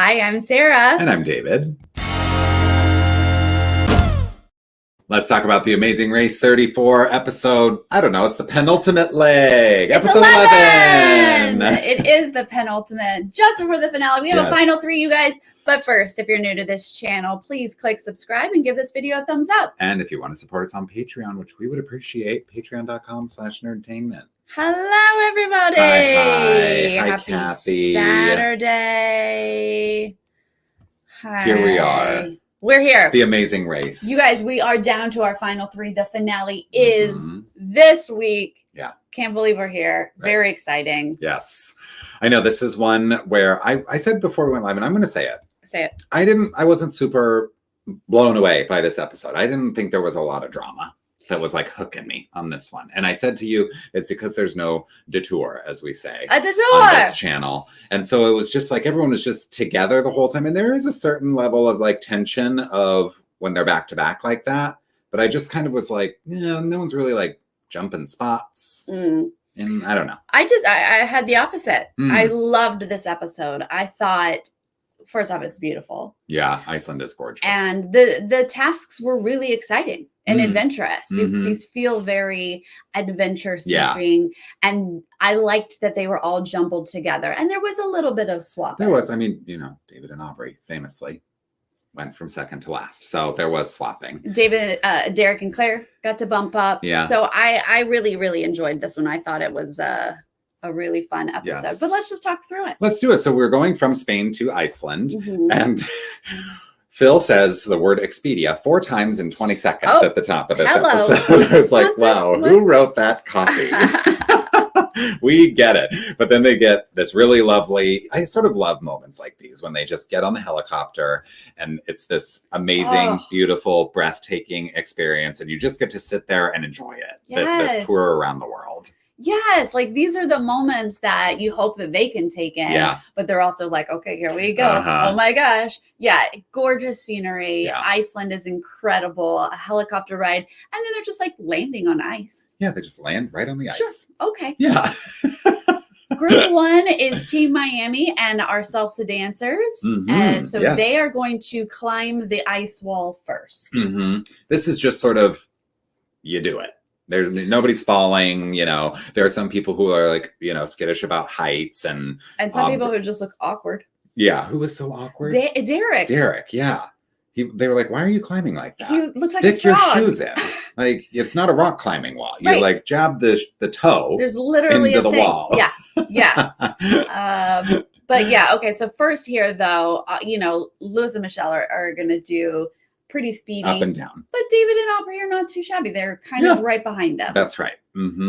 Hi, I'm Sarah. And I'm David. Let's talk about the Amazing Race 34 episode. I don't know. It's the penultimate leg. It's episode 11. It is the penultimate. Just before the finale. We have a final 3, you guys. But first, if you're new to this channel, please click subscribe and give this video a thumbs up. And if you want to support us on Patreon, which we would appreciate, patreon.com/nerdtainment. Hello, everybody. Hi, Happy Kathy. Saturday. Hi. Here we are. We're here. The Amazing Race. You guys, we are down to our final 3. The finale is this week. Yeah. Can't believe we're here. Right. Very exciting. Yes. I know this is one where I said before we went live, and I'm going to say it. Say it. I wasn't super blown away by this episode. I didn't think there was a lot of drama that was like hooking me on this one. And I said to you, it's because there's no detour, as we say. A detour! On this channel. And so it was just like everyone was just together the whole time. And there is a certain level of like tension of when they're back to back like that. But I just kind of was like, yeah, no one's really like jumping spots. And I don't know. I had the opposite. I loved this episode. I thought, first off, it's beautiful. Yeah, Iceland is gorgeous. And the tasks were really exciting and adventurous. These feel very adventure-seeking. Yeah. And I liked that they were all jumbled together. And there was a little bit of swapping. There was. I mean, you know, David and Aubry famously went from second to last. So there was swapping. David, Derek and Claire got to bump up. Yeah. So I really, really enjoyed this one. I thought it was a really fun episode. Yes. But let's just talk through it. Let's do it. So we're going from Spain to Iceland. And Phil says the word Expedia 4 times in 20 seconds at the top of this episode. I was like, wow, who wrote that copy? We get it. But then they get this really lovely, I sort of love moments like these when they just get on the helicopter and it's this amazing, beautiful, breathtaking experience. And you just get to sit there and enjoy it. Yes. This tour around the world. Yes, like these are the moments that you hope that they can take in, but they're also like, okay, here we go. Oh my gosh. Yeah, gorgeous scenery. Yeah. Iceland is incredible. A helicopter ride. And then they're just like landing on ice. Yeah, they just land right on the ice. Sure. Okay. Yeah. Group 1 is Team Miami and our salsa dancers. So they are going to climb the ice wall first. This is just sort of, you do it. Nobody's falling, you know. There are some people who are like, you know, skittish about heights and some people who just look awkward. Yeah, who was so awkward? Derek, yeah. They were like, why are you climbing like that? He looks Stick like a frog. your shoes in. Like, it's not a rock climbing wall. You like jab the toe. There's literally into the wall. Yeah. But yeah, okay. So first here, though, you know, Lewis and Michelle are going to do pretty speedy up and down, but David and Aubry are not too shabby. They're kind of right behind them. That's right.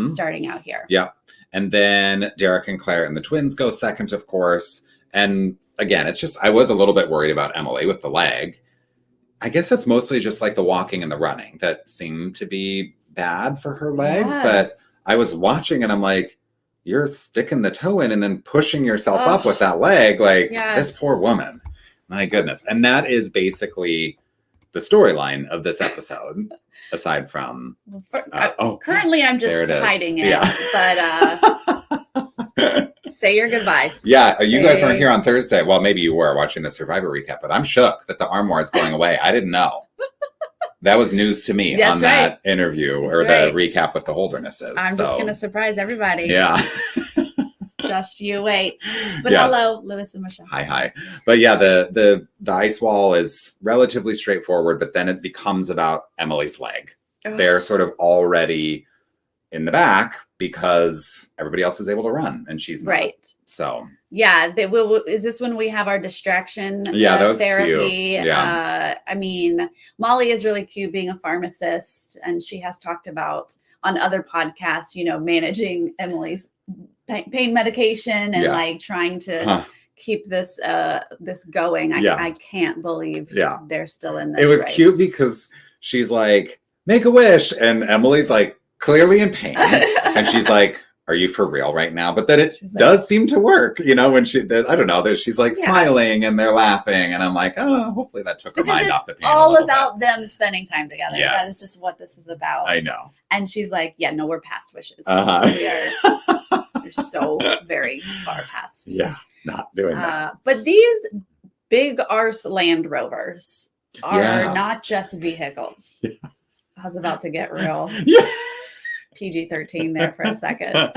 Starting out here. Yep. And then Derek and Claire and the twins go second, of course. And again, it's just, I was a little bit worried about Emily with the leg. I guess it's mostly just like the walking and the running that seemed to be bad for her leg. But I was watching and I'm like, you're sticking the toe in and then pushing yourself up with that leg. Like this poor woman, my goodness. And that is basically the storyline of this episode, aside from currently I'm just hiding it. But say your goodbyes. Yeah, you guys weren't here on Thursday. Well, maybe you were watching the Survivor recap, but I'm shook that the armoire is going away. I didn't know. That was news to me on that interview the recap with the Holdernesses. I'm just going to surprise everybody. Yeah. Just you wait. But hello, Lewis and Michelle. Hi. But yeah, the ice wall is relatively straightforward, but then it becomes about Emily's leg. They're sort of already in the back because everybody else is able to run and she's not. Right. So yeah, is this when we have our distraction that was therapy? Cute. Yeah. I mean, Molly is really cute being a pharmacist, and she has talked about on other podcasts, you know, managing Emily's pain medication and like trying to keep this going. I can't believe they're still in this. It was race. Cute because she's like, make a wish, and Emily's like clearly in pain, and she's like, are you for real right now? But then it does seem to work, you know, when I don't know, she's like smiling and they're laughing, and I'm like, oh, hopefully that took her mind off the pain. It's all about them spending time together. Yes. That is just what this is about. I know. And she's like, yeah, no, we're past wishes. We're so very far past. Yeah, not doing that. But these big arse Land Rovers are not just vehicles. Yeah. I was about to get real PG-13 there for a second.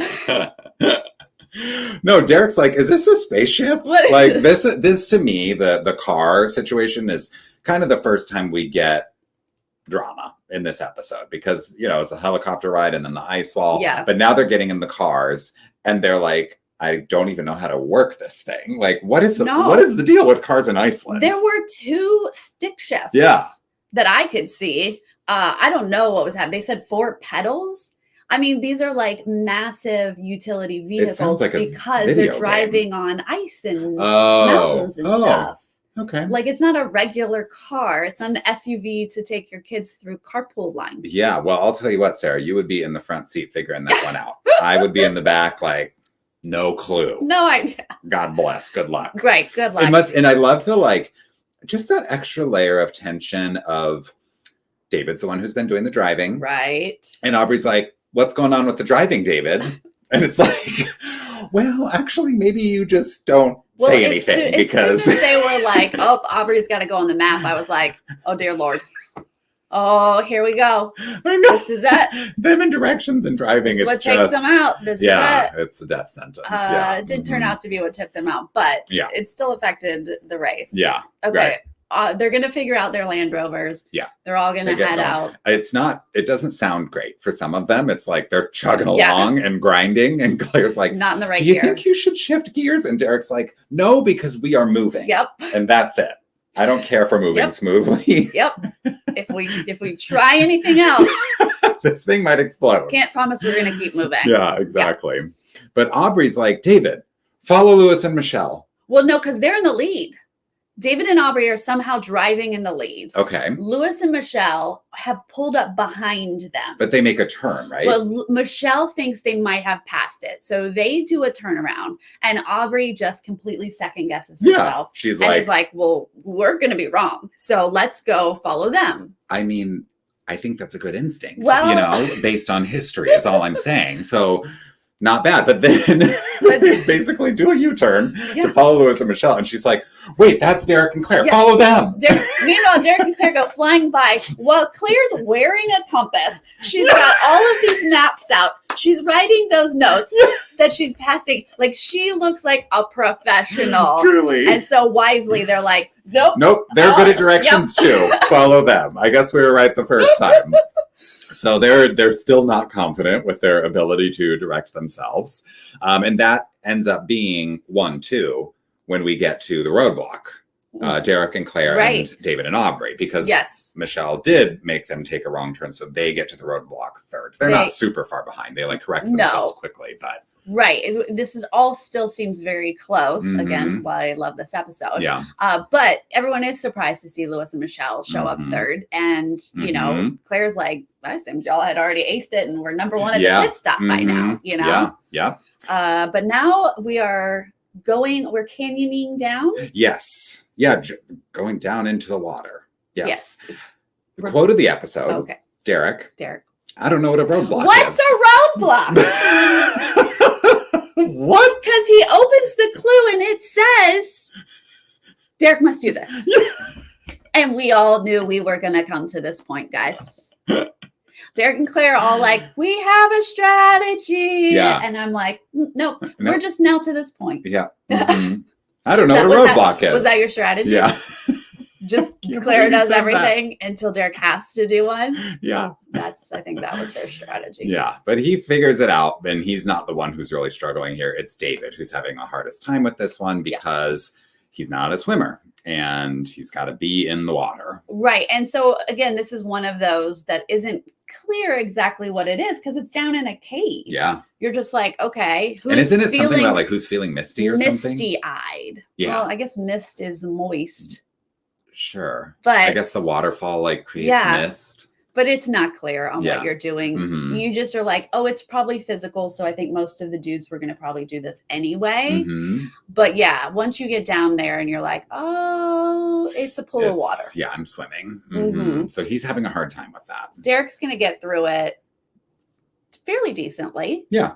No, Derek's like, is this a spaceship? Like this to me, the car situation is kind of the first time we get drama in this episode, because it's a helicopter ride and then the ice wall. Yeah. But now they're getting in the cars and they're like, I don't even know how to work this thing. Like, what is the deal with cars in Iceland? There were 2 stick shifts that I could see. I don't know what was happening. They said 4 pedals. I mean, these are like massive utility vehicles because they're driving on ice and mountains and stuff. Okay. Like, it's not a regular car. It's not an SUV to take your kids through carpool lines. Yeah. Well, I'll tell you what, Sarah, you would be in the front seat figuring that one out. I would be in the back, like, no clue. No idea. God bless. Good luck. Right. Good luck. And I loved just that extra layer of tension of David's the one who's been doing the driving. Right. And Aubrey's like, what's going on with the driving, David? And it's like, well, actually, maybe you just don't say anything. Because as soon as they were like, oh, Aubrey's got to go on the map, I was like, oh, dear Lord. Oh, here we go. I know. This is it. Them in directions and driving. It's what takes them out. This is it. It's a death sentence. It did turn out to be what took them out, but it still affected the race. Yeah. Okay. Right. They're going to figure out their Land Rovers. Yeah. Thit all going to head out. It doesn't sound great for some of them. It's like they're chugging along and grinding. And Claire's like, not in the right gear. Do you gear. think you should shift gears? And Derek's like, no, because we are moving. Yep. And that's it. I don't care for moving smoothly. Yep. If we try anything else, this thing might explode. Can't promise we're going to keep moving. Yeah, exactly. Yeah. But Aubrey's like, David, follow Lewis and Michelle. Well, no, because they're in the lead. David and Aubry are somehow driving in the lead. Okay. Lewis and Michelle have pulled up behind them. But they make a turn, right? Well, Michelle thinks they might have passed it. So they do a turnaround. And Aubry just completely second guesses herself. Yeah, she's like, well, we're going to be wrong. So let's go follow them. I mean, I think that's a good instinct, based on history is all I'm saying. So not bad. But then they basically do a U-turn to follow Lewis and Michelle. And she's like, wait, that's Derek and Claire. Yeah. Follow them. Meanwhile, Derek and Claire go flying by while Claire's wearing a compass. She's got all of these maps out. She's writing those notes that she's passing. Like, she looks like a professional. Truly. And so wisely, they're like, nope. They're good at directions too. Follow them. I guess we were right the first time. So they're still not confident with their ability to direct themselves. And that ends up being 1-2 when we get to the roadblock. Derek and Claire and David and Aubrey, because Michelle did make them take a wrong turn. So they get to the roadblock third. They're not super far behind. They correct themselves quickly, but. Right. This is all still seems very close. Mm-hmm. Again, why I love this episode. Yeah. But everyone is surprised to see Lewis and Michelle show up third. And, Claire's like, I assumed y'all had already aced it and we're number 1 at the pit stop by now, Yeah. But now we're canyoning down. Yes. Yeah. Going down into the water. Yes. The quote of the episode. Okay. Derek. I don't know what a roadblock is. What's a roadblock? What? Because he opens the clue and it says, Derek must do this. And we all knew we were going to come to this point, guys. Derek and Claire are all like, we have a strategy. Yeah. And I'm like, nope, we're just now to this point. Yeah. Mm-hmm. I don't know what a roadblock is. Was that your strategy? Yeah. Just Claire does everything until Derek has to do one. Yeah. I think that was their strategy. Yeah. But he figures it out, and he's not the one who's really struggling here. It's David who's having the hardest time with this one because he's not a swimmer and he's got to be in the water. Right. And so again, this is one of those that isn't clear exactly what it is because it's down in a cave. Yeah. You're just like, okay. And isn't it something about who's feeling misty or something? Misty-eyed. Yeah. Well, I guess mist is moist. Sure. But I guess the waterfall creates mist. But it's not clear on what you're doing. Mm-hmm. You just are like, oh, it's probably physical. So I think most of the dudes were going to probably do this anyway. Mm-hmm. But once you get down there and you're like, oh, it's a pool of water. Yeah, I'm swimming. Mm-hmm. So he's having a hard time with that. Derek's going to get through it fairly decently. Yeah.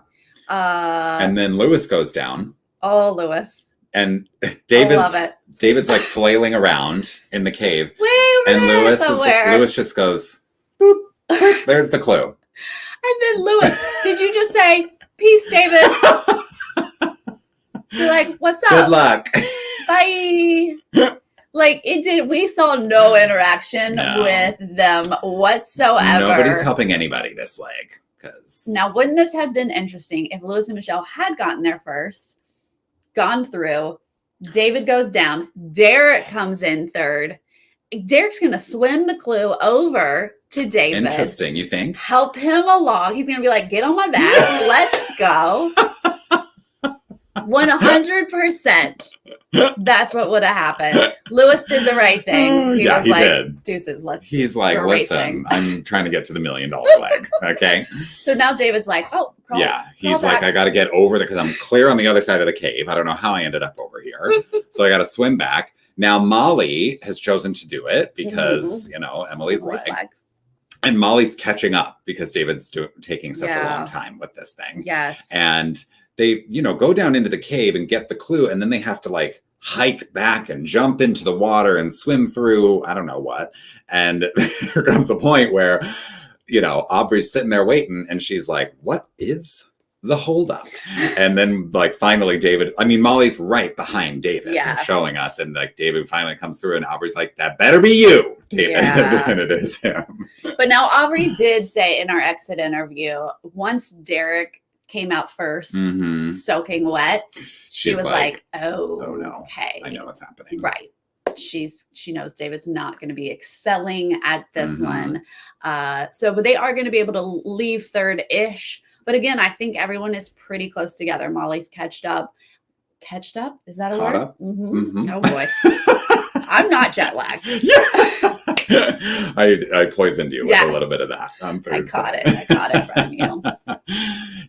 And then Lewis goes down. Oh, Lewis. And David's like flailing around in the cave. Way over and there Lewis just goes, boop. There's the clue. And then Lewis, did you just say, peace, David? You're like, what's up? Good luck. Bye. Like, we saw no interaction with them whatsoever. Nobody's helping anybody this leg. Now, wouldn't this have been interesting if Lewis and Michelle had gotten there first, gone through, David goes down, Derek comes in third. Derek's going to swim the clue over to David. Interesting, you think? Help him along. He's going to be like, get on my back. Let's go. 100%. That's what would have happened. Lewis did the right thing. He was like, did. Deuces, He's like, listen, I'm trying to get to the $1 million leg. Okay. So now David's like, oh, crawl, he's like, I got to get over there because I'm clear on the other side of the cave. I don't know how I ended up over here. So I got to swim back. Now Molly has chosen to do it because, Emily's leg. And Molly's catching up because David's taking such a long time with this thing. Yes. And they, go down into the cave and get the clue. And then they have to like hike back and jump into the water and swim through, I don't know what. And there comes a point where, Aubrey's sitting there waiting and she's like, what is the holdup? And then like finally Molly's right behind David showing us. And like David finally comes through and Aubrey's like, that better be you, David. And it is him. But now Aubrey did say in our exit interview, once Derek came out first, soaking wet, she was like, oh no, okay. I know what's happening. Right. She knows David's not going to be excelling at this one. But they are going to be able to leave third-ish. But again, I think everyone is pretty close together. Molly's catched up. Catched up? Is that a word? Up? Oh boy. I'm not jet lagged. I poisoned you with a little bit of that on Thursday. I caught it from you.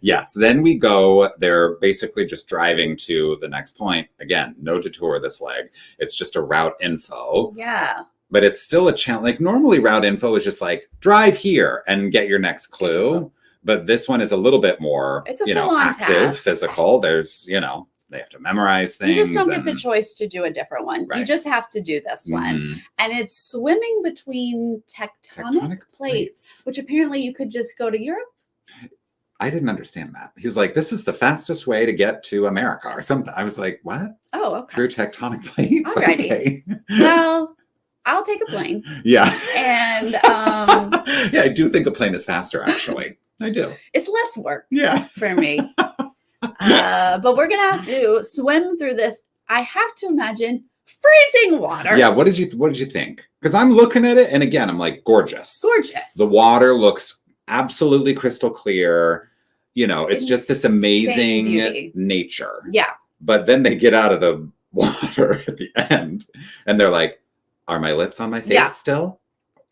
Yes. Then we go, they're basically just driving to the next point. Again, no detour this leg. It's just a route info. Yeah. But it's still a challenge. Like normally route info is just like drive here and get your next clue. But this one is a little bit more, active, task. physical. There's, they have to memorize things. You just don't get the choice to do a different one. Right. You just have to do this one. And it's swimming between tectonic plates, which apparently you could just go to Europe. I didn't understand that. He was like, this is the fastest way to get to America or something. I was like, what? Oh, okay. Through tectonic plates? Alrighty. Okay. Well, I'll take a plane. Yeah. And I do think a plane is faster, actually. I do. It's less work for me. But we're going to have to swim through this. I have to imagine freezing water. Yeah. What did you think? Because I'm looking at it. And again, I'm like, gorgeous. Gorgeous. The water looks absolutely crystal clear. It's just this amazing beauty. Nature. Yeah. But then they get out of the water at the end and they're like, are my lips on my face still?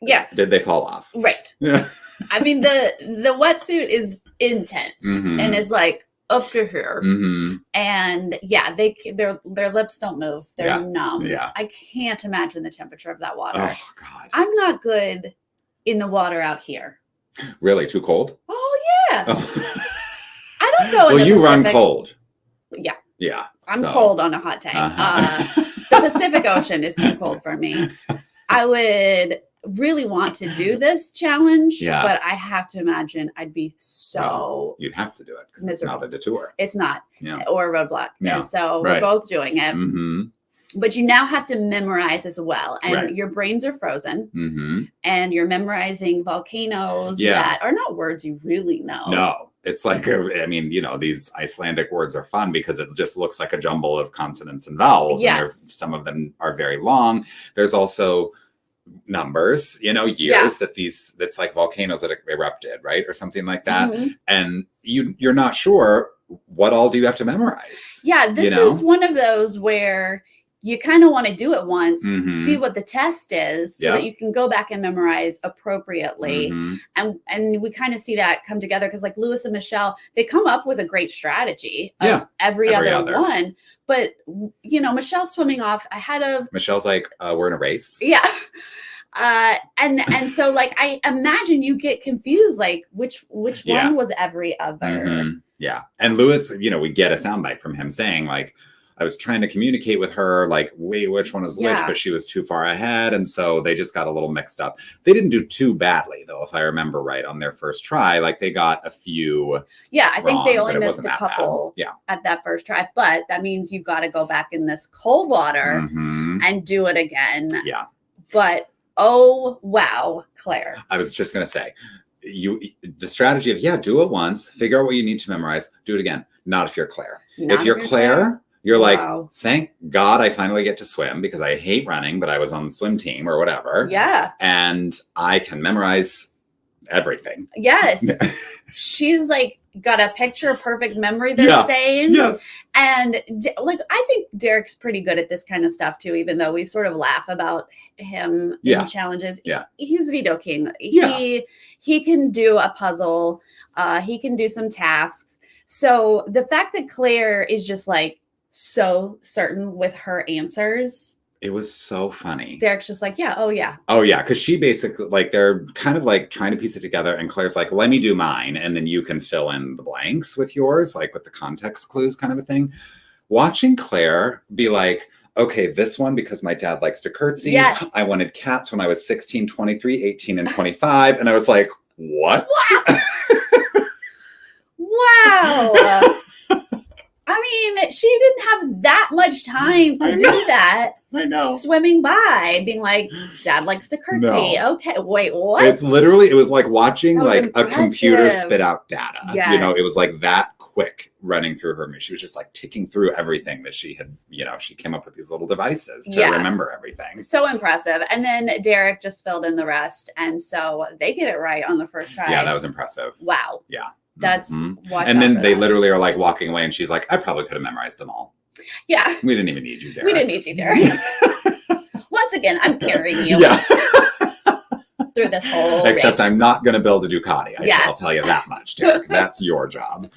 Yeah. Did they fall off? Right. Yeah. I mean, the wetsuit is intense and is like up to here. And their lips don't move. They're numb. Yeah. I can't imagine the temperature of that water. Oh, God. I'm not good in the water out here. Really? Too cold? Oh, yeah. Oh. I don't go in the you Pacific. Run cold. Yeah. Yeah. I'm cold on a hot day. The Pacific Ocean is too cold for me. I would really want to do this challenge, but I have to imagine I'd be you'd have to do it because it's not a detour. It's not. Or a roadblock. Yeah. And so we're both doing it. But you now have to memorize as well. And your brains are frozen. And you're memorizing volcanoes that are not words you really know. No. It's like, these Icelandic words are fun because it just looks like a jumble of consonants and vowels. Yes. And some of them are very long. There's also numbers, years that's like volcanoes that erupted, right? Or something like that. And you're not sure what all do you have to memorize. Yeah, this is one of those where you kind of want to do it once, see what the test is so that you can go back and memorize appropriately. And we kind of see that come together because like Lewis and Michelle, they come up with a great strategy of every other one. But, Michelle's swimming off ahead of... Michelle's like, we're in a race. Yeah. And so like, I imagine you get confused, like which one was every other. Yeah. And Lewis, we get a soundbite from him saying like, I was trying to communicate with her, like, wait, which one is which, but she was too far ahead. And so they just got a little mixed up. They didn't do too badly, though, if I remember right, on their first try. Like, they got a few. Yeah, I think they only missed a couple yeah. at that first try. But that means you've got to go back in this cold water and do it again. Yeah. But, oh, wow, Claire. I was just going to say, the strategy of, do it once, figure out what you need to memorize, do it again. Not if you're Claire. If you're Claire, you're like, thank God I finally get to swim because I hate running, but I was on the swim team or whatever. Yeah. And I can memorize everything. Yes. She's like got a picture perfect memory, they're saying. Yes. And like, I think Derek's pretty good at this kind of stuff too, even though we sort of laugh about him in challenges. Yeah. He's veto king. Yeah. He can do a puzzle. He can do some tasks. So the fact that Claire is just like so certain with her answers. It was so funny. Derek's just like, yeah, oh yeah. Oh yeah, because she basically, like, they're kind of like trying to piece it together, and Claire's like, let me do mine, and then you can fill in the blanks with yours, like with the context clues kind of a thing. Watching Claire be like, okay, this one, because my dad likes to curtsy. Yes. I wanted cats when I was 16, 23, 18, and 25. And I was like, what? Wow. I mean, she didn't have that much time to do that. I know. Swimming by, being like, Dad likes to curtsy. No. Okay, wait, what? It's literally, it was like watching like a computer spit out data. Yes. You know, it was like that quick running through her. She was just like ticking through everything that she had, she came up with these little devices to remember everything. So impressive. And then Derek just filled in the rest. And so they get it right on the first try. Yeah, that was impressive. Wow. Yeah. That's and then they literally are like walking away, and she's like, I probably could have memorized them all. Yeah. We didn't even need you, Derek. We didn't need you, Derek. Once again, I'm carrying you through this whole Except race. I'm not going to build a Ducati. I'll tell you that much, Derek. That's your job.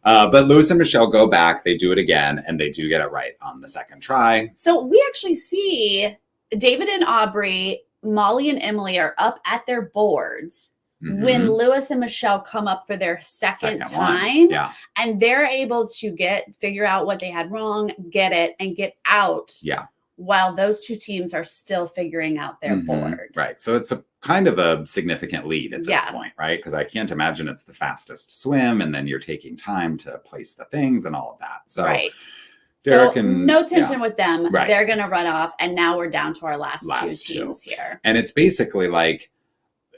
But Lewis and Michelle go back. They do it again, and they do get it right on the second try. So we actually see David and Aubry, Molly and Emily are up at their boards. When Lewis and Michelle come up for their second time, and they're able to figure out what they had wrong, get it, and get out. Yeah. While those two teams are still figuring out their board. Right. So it's a kind of a significant lead at this point, right? Because I can't imagine it's the fastest swim, and then you're taking time to place the things and all of that. So Derek and no tension with them. Right. They're going to run off, and now we're down to our last two teams here. And it's basically like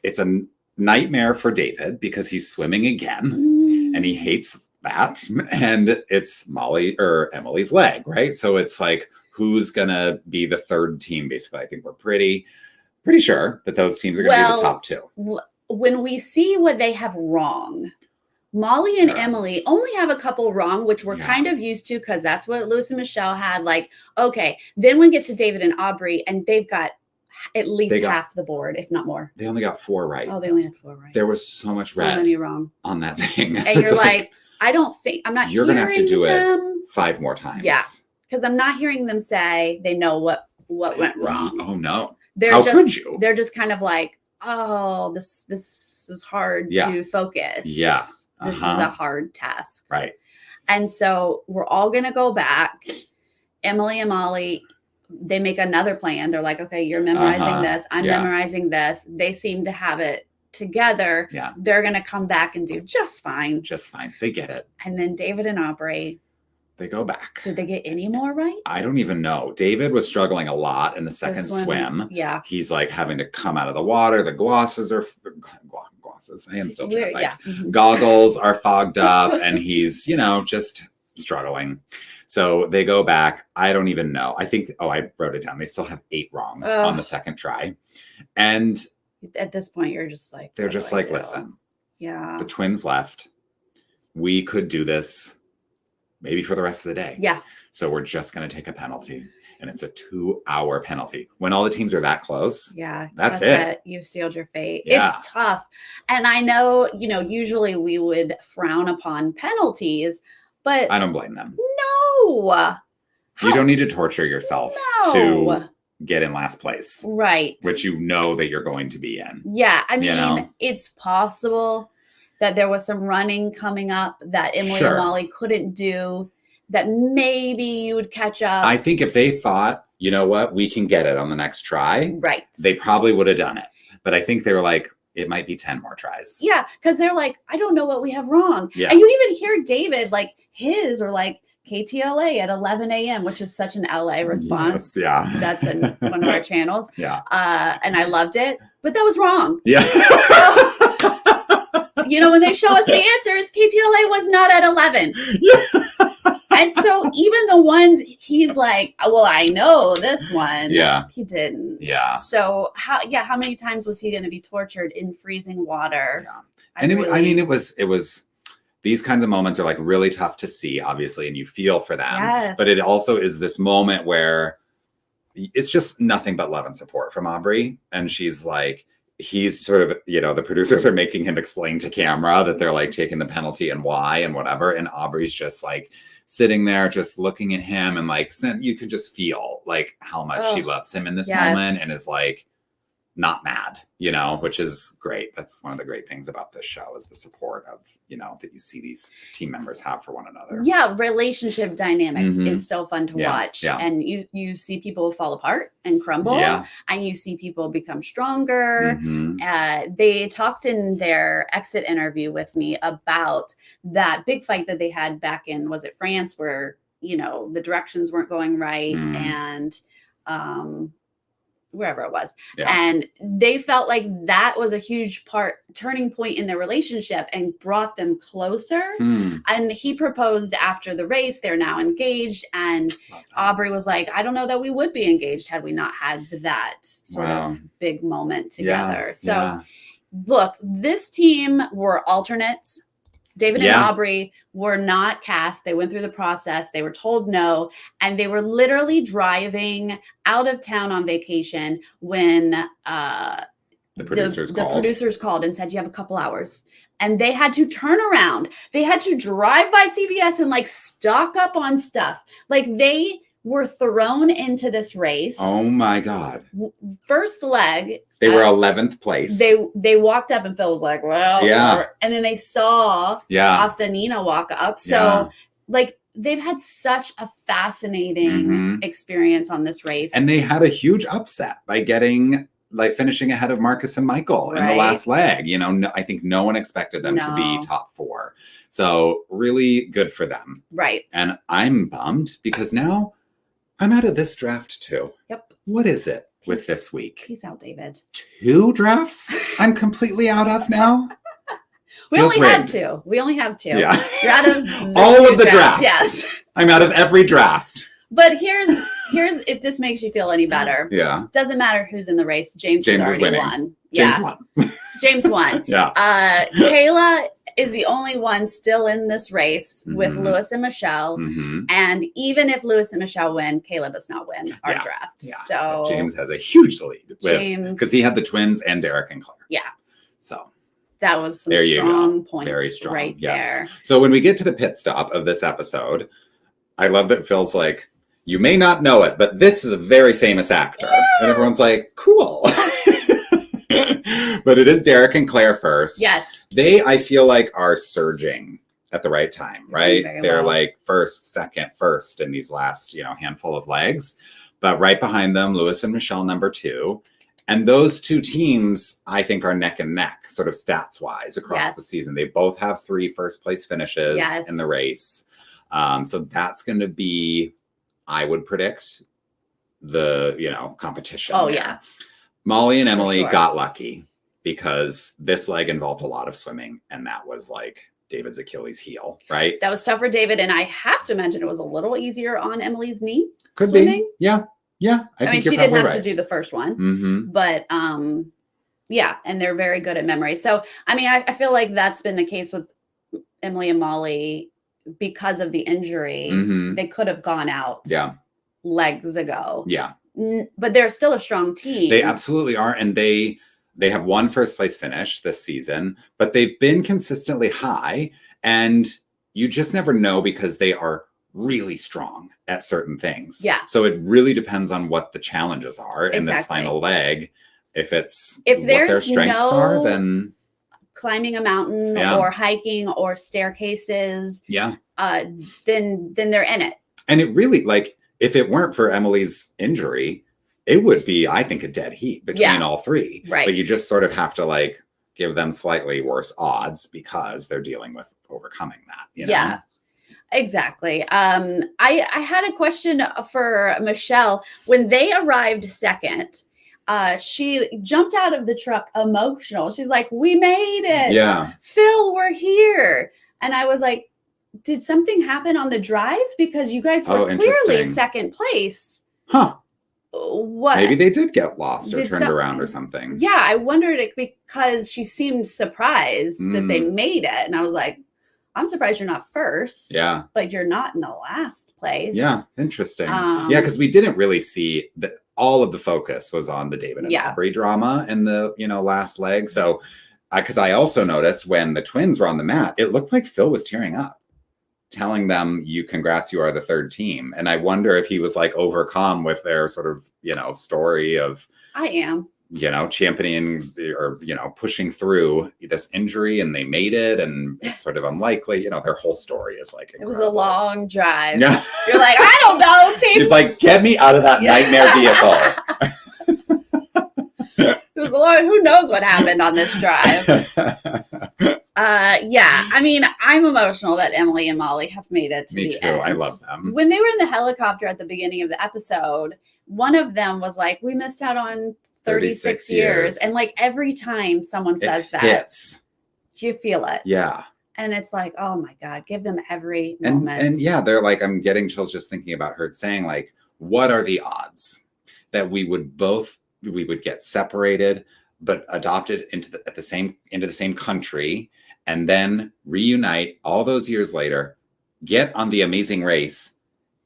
it's a nightmare for David because he's swimming again and he hates that, and it's Molly or Emily's leg, right? So it's like, who's gonna be the third team? Basically, I think we're pretty sure that those teams are gonna be the top two. When we see what they have wrong, Molly and Emily only have a couple wrong, which we're kind of used to because that's what Lewis and Michelle had. Like, okay, then we get to David and Aubry, and they've got at least half the board, if not more. They only got 4 right. Oh, they only had 4 right. There was so much red. So many wrong on that thing. And you're like, I don't think I'm not. You're gonna have to do it 5 more times. Yeah, because I'm not hearing them say they know what went wrong. Oh no! How could you? They're just kind of like, oh, this was hard to focus. Yeah, this is a hard task. Right. And so we're all gonna go back. Emily and Molly. They make another plan. They're like, okay, you're memorizing this. I'm memorizing this. They seem to have it together. Yeah. They're going to come back and do just fine. Just fine. They get it. And then David and Aubry. They go back. Did they get any more right? I don't even know. David was struggling a lot in the second swim. Yeah. He's like having to come out of the water. The glosses are glosses. I am still trying. Like, goggles are fogged up, and he's, just struggling. So they go back. I don't even know. I think, I wrote it down. They still have 8 wrong on the second try. And at this point, you're just like, they're just like, listen, the twins left. We could do this maybe for the rest of the day. Yeah. So we're just going to take a penalty. And it's a 2-hour penalty. When all the teams are that close. Yeah. That's it. You've sealed your fate. Yeah. It's tough. And I know, usually we would frown upon penalties, but I don't blame them. No. You don't need to torture yourself to get in last place. Right. Which you know that you're going to be in. Yeah. I mean, it's possible that there was some running coming up that Emily and Molly couldn't do. that maybe you would catch up. I think if they thought, you know what, we can get it on the next try, right, they probably would have done it. But I think they were like, it might be 10 more tries. Yeah, because they're like, I don't know what we have wrong. Yeah. And you even hear David, like his or like KTLA at 11 a.m., which is such an LA response. Yes, yeah. That's in one of our channels. Yeah. And I loved it, but that was wrong. Yeah. So, you know, when they show us the answers, KTLA was not at 11. Yeah. And so even the ones he's like, well, I know this one. Yeah. He didn't. Yeah. So how many times was he going to be tortured in freezing water? Yeah. And it was these kinds of moments are like really tough to see, obviously, and you feel for them. Yes. But it also is this moment where it's just nothing but love and support from Aubry. And she's like, he's sort of, you know, the producers are making him explain to camera that they're like taking the penalty and why and whatever. And Aubrey's just like sitting there, just looking at him, and like you could just feel like how much she loves him in this moment, and is like not mad, you know, which is great. That's one of the great things about this show is the support of, you know, that you see these team members have for one another. Yeah, relationship dynamics is so fun to watch. Yeah. And you see people fall apart and crumble, and you see people become stronger. They talked in their exit interview with me about that big fight that they had back in, was it France, where, you know, the directions weren't going right, and wherever it was. Yeah. And they felt like that was a huge turning point in their relationship and brought them closer. And he proposed after the race. They're now engaged. And Aubry was like, I don't know that we would be engaged had we not had that sort of big moment together. So look, this team were alternates. David and Aubry were not cast. They went through the process. They were told no. And they were literally driving out of town on vacation when the producers called and said, you have a couple hours. And they had to turn around. They had to drive by CVS and like stock up on stuff. Like they were thrown into this race. Oh my God. First leg. They were 11th place. They walked up and Phil was like, well, and then they saw Astanina walk up. So like they've had such a fascinating experience on this race. And they had a huge upset by finishing ahead of Marcus and Michael in the last leg. You know, I think no one expected them to be top 4. So really good for them. Right. And I'm bummed because now I'm out of this draft too. Yep. What is it with this week? Peace out, David. 2 drafts I'm completely out of now? We only have 2. Yeah. You're out of all of the drafts. Yes. I'm out of every draft. But here's if this makes you feel any better. Yeah. Doesn't matter who's in the race. James has already won. James won. James won. Yeah. Kayla is the only one still in this race with Lewis and Michelle. And even if Lewis and Michelle win, Kayla does not win our draft. Yeah. So James has a huge lead because he had the twins and Derek and Claire. Yeah. So that was some strong points. Very strong. Right there. So when we get to the pit stop of this episode, I love that Phil's like, you may not know it, but this is a very famous actor. And everyone's like, cool. But it is Derek and Claire first. Yes. They, I feel like, are surging at the right time, right? They're like first, second, first in these last, you know, handful of legs. But right behind them, Lewis and Michelle, number 2. And those 2 teams, I think, are neck and neck, sort of stats-wise across the season. They both have 3 first-place finishes in the race. So that's going to be, I would predict, the, you know, competition. Oh, there. yeah. Molly and Emily got lucky because this leg involved a lot of swimming, and that was like David's Achilles heel, right? That was tough for David, and I have to imagine it was a little easier on Emily's knee. Could swimming. Be. Yeah. Yeah. I mean, she didn't have to do the first one, but yeah, and they're very good at memory. So, I mean, I feel like that's been the case with Emily and Molly because of the injury. They could have gone out legs ago. Yeah. But they're still a strong team. They absolutely are. And they have 1 first place finish this season, but they've been consistently high. And you just never know because they are really strong at certain things. Yeah. So it really depends on what the challenges are in this final leg. If what their strengths are, then climbing a mountain or hiking or staircases. Yeah. then they're in it. And it really, like, if it weren't for Emily's injury, it would be, I think, a dead heat between all three. Right. But you just sort of have to like give them slightly worse odds because they're dealing with overcoming that. You know? Yeah. Exactly. I had a question for Michelle. When they arrived second, she jumped out of the truck emotional. She's like, "We made it. Yeah. Phil, we're here." And I was like, did something happen on the drive? Because you guys were clearly second place. Huh. What? Maybe they did get lost or turned around or something. Yeah, I wondered it because she seemed surprised that they made it. And I was like, I'm surprised you're not first. Yeah. But you're not in the last place. Yeah. Interesting. Yeah, because we didn't really see that. All of the focus was on the David and Aubry drama in the, last leg. So, because I also noticed when the twins were on the mat, it looked like Phil was tearing up, telling them, congrats, you are the third team. And I wonder if he was like overcome with their sort of, story of, I am. Championing or, pushing through this injury, and they made it, and it's sort of unlikely, their whole story is like incredible. It was a long drive. Yeah. You're like, I don't know, team. She's like, get me out of that nightmare vehicle. It was a long, who knows what happened on this drive. Yeah, I mean, I'm emotional that Emily and Molly have made it to the end. Me too. I love them. When they were in the helicopter at the beginning of the episode, one of them was like, we missed out on 36 years. And like every time someone says that, hits. You feel it. Yeah. And it's like, oh my God, give them every moment. And yeah, they're like, I'm getting chills just thinking about her saying like, what are the odds that we would get separated, but adopted into the same country, and then reunite all those years later, get on the Amazing Race,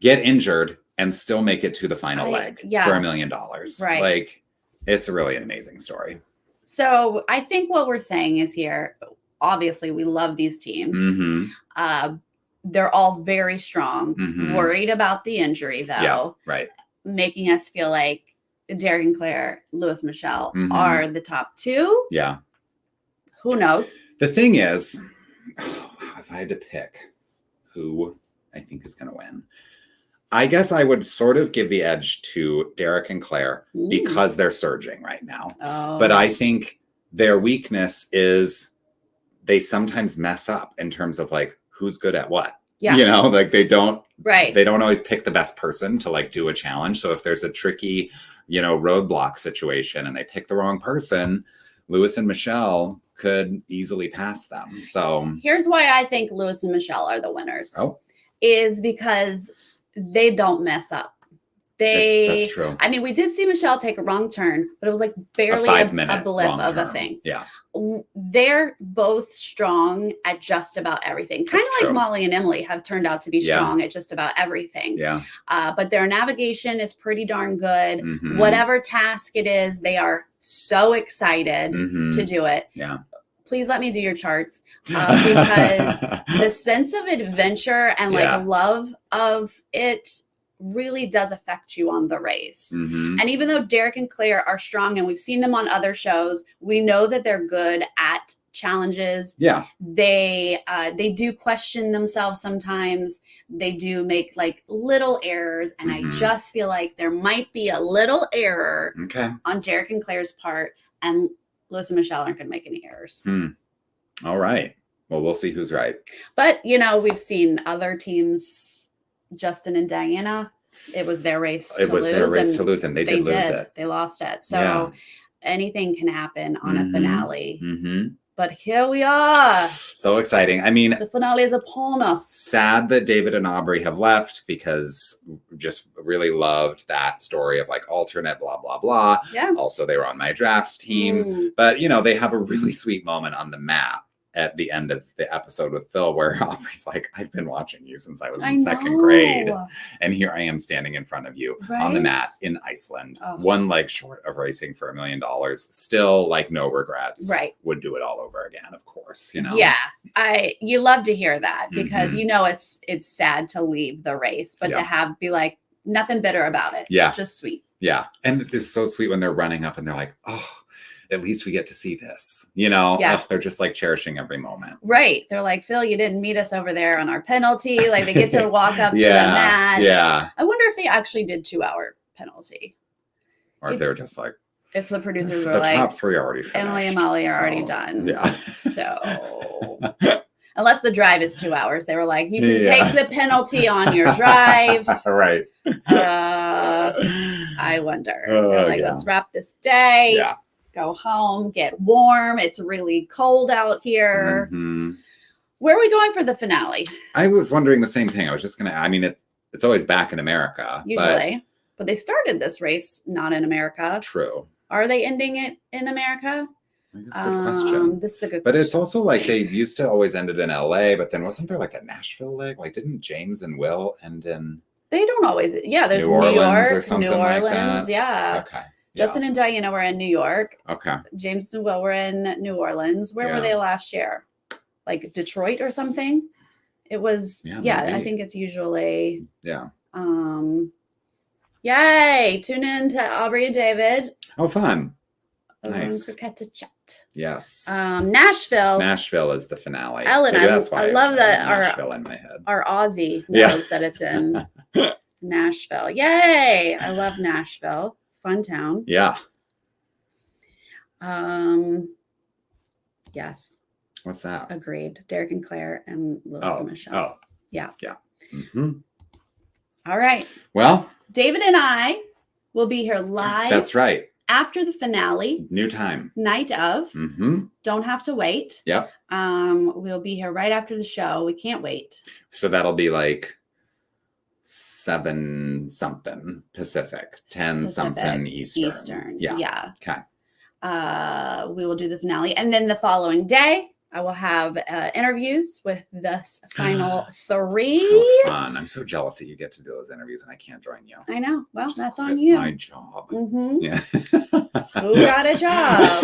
get injured, and still make it to the final leg for $1 million. Right. Like, it's really an amazing story. So I think what we're saying is here, obviously we love these teams. Mm-hmm. They're all very strong, worried about the injury though. Yeah, right. Making us feel like Derek and Claire, Lewis and Michelle are the top two. Yeah. Who knows? The thing is, if I had to pick who I think is going to win, I guess I would sort of give the edge to Derek and Claire because they're surging right now. Oh. But I think their weakness is they sometimes mess up in terms of like who's good at what. Yeah. Like they don't always pick the best person to like do a challenge. So if there's a tricky, roadblock situation and they pick the wrong person, Lewis and Michelle could easily pass them. So here's why I think Lewis and Michelle are the winners. Oh. Is because they don't mess up. That's true. I mean, we did see Michelle take a wrong turn, but it was like barely a blip of a thing. Yeah. They're both strong at just about everything. Kind of like Molly and Emily have turned out to be strong at just about everything. Yeah. But their navigation is pretty darn good. Whatever task it is, they are so excited to do it. Yeah. Please let me do your charts because the sense of adventure and like love of it really does affect you on the race. And even though Derek and Claire are strong and we've seen them on other shows, we know that they're good at challenges. Yeah. They do question themselves sometimes. They do make like little errors. And I just feel like there might be a little error on Derek and Claire's part, and Lewis and Michelle aren't going to make any errors. All right. Well, we'll see who's right. But, we've seen other teams, Justin and Diana, it was their race to lose. It was their race to lose, and they did lose it. They lost it. So anything can happen on a finale. But here we are. So exciting. I mean, the finale is upon us. Sad that David and Aubry have left because just really loved that story of like alternate blah, blah, blah. Yeah. Also, they were on my draft team. But, they have a really sweet moment on the map at the end of the episode with Phil where Aubrey's like, I've been watching you since I was in second grade. And here I am standing in front of you on the mat in Iceland. One leg short of racing for $1 million. Still like no regrets. Right. Would do it all over again, of course. Yeah. You love to hear that because it's sad to leave the race, but to be like nothing bitter about it. Yeah. Just sweet. Yeah. And it's so sweet when they're running up and they're like, oh, at least we get to see this, you know? Yeah. Ugh, they're just like cherishing every moment. Right. They're like, Phil, you didn't meet us over there on our penalty. Like they get to walk up to the mat. Yeah. I wonder if they actually did 2-hour penalty. Or if they were just like, if the producers were the like, top 3 already finished. Emily and Molly are already done. Yeah. So unless the drive is 2 hours, they were like, you can take the penalty on your drive. Right. I wonder. They're like, let's wrap this day. Yeah. Go home, get warm. It's really cold out here. Mm-hmm. Where are we going for the finale? I was wondering the same thing. I was just going to, I mean, it's always back in America. Usually. But they started this race not in America. True. Are they ending it in America? That's a good question. This is a good But question. it's also like they used to always end it in LA, but then wasn't there like a Nashville leg? Like didn't James and Will end in They don't always. Yeah, there's New Orleans York, or something New like Orleans. that? Yeah. Okay. Justin and Diana were in New York. Okay. James and Will were in New Orleans. Where were they last year? Like Detroit or something? It was. Yeah, I think it's usually. Yeah. Yay! Tune in to Aubry and David. Oh, fun. Nice. Yes. Nashville. Nashville is the finale. Ellen, that's why I love that Nashville in my head. Our Aussie knows that it's in Nashville. Yay! I love Nashville. Fun town. Yeah. Yes. What's that? Agreed. Derek and Claire and Louis and Michelle. Oh. Yeah. Yeah. Mm-hmm. All right. Well, David and I will be here live. That's right. After the finale. New time. Night of. Mm-hmm. Don't have to wait. Yep. We'll be here right after the show. We can't wait. So that'll be like 7 something Pacific, 10 something Eastern. Yeah. Yeah. Okay. We will do the finale. And then the following day, I will have interviews with the final 3. How fun. I'm so jealous that you get to do those interviews and I can't join you. I know. Well, Just that's quit on you. My job. Mm-hmm. Yeah. Who got a job?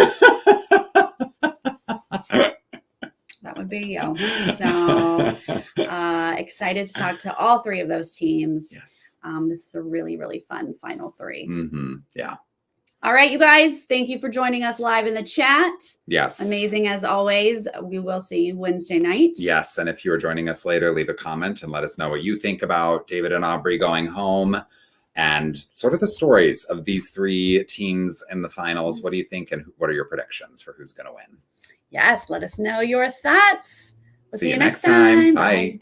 That would be you. So excited to talk to all 3 of those teams. Yes. This is a really, really fun final 3. Mm-hmm. Yeah. All right, you guys. Thank you for joining us live in the chat. Yes. Amazing as always. We will see you Wednesday night. Yes. And if you are joining us later, leave a comment and let us know what you think about David and Aubry going home and sort of the stories of these 3 teams in the finals. What do you think? And what are your predictions for who's going to win? Yes. Let us know your thoughts. We'll see you next time. Bye.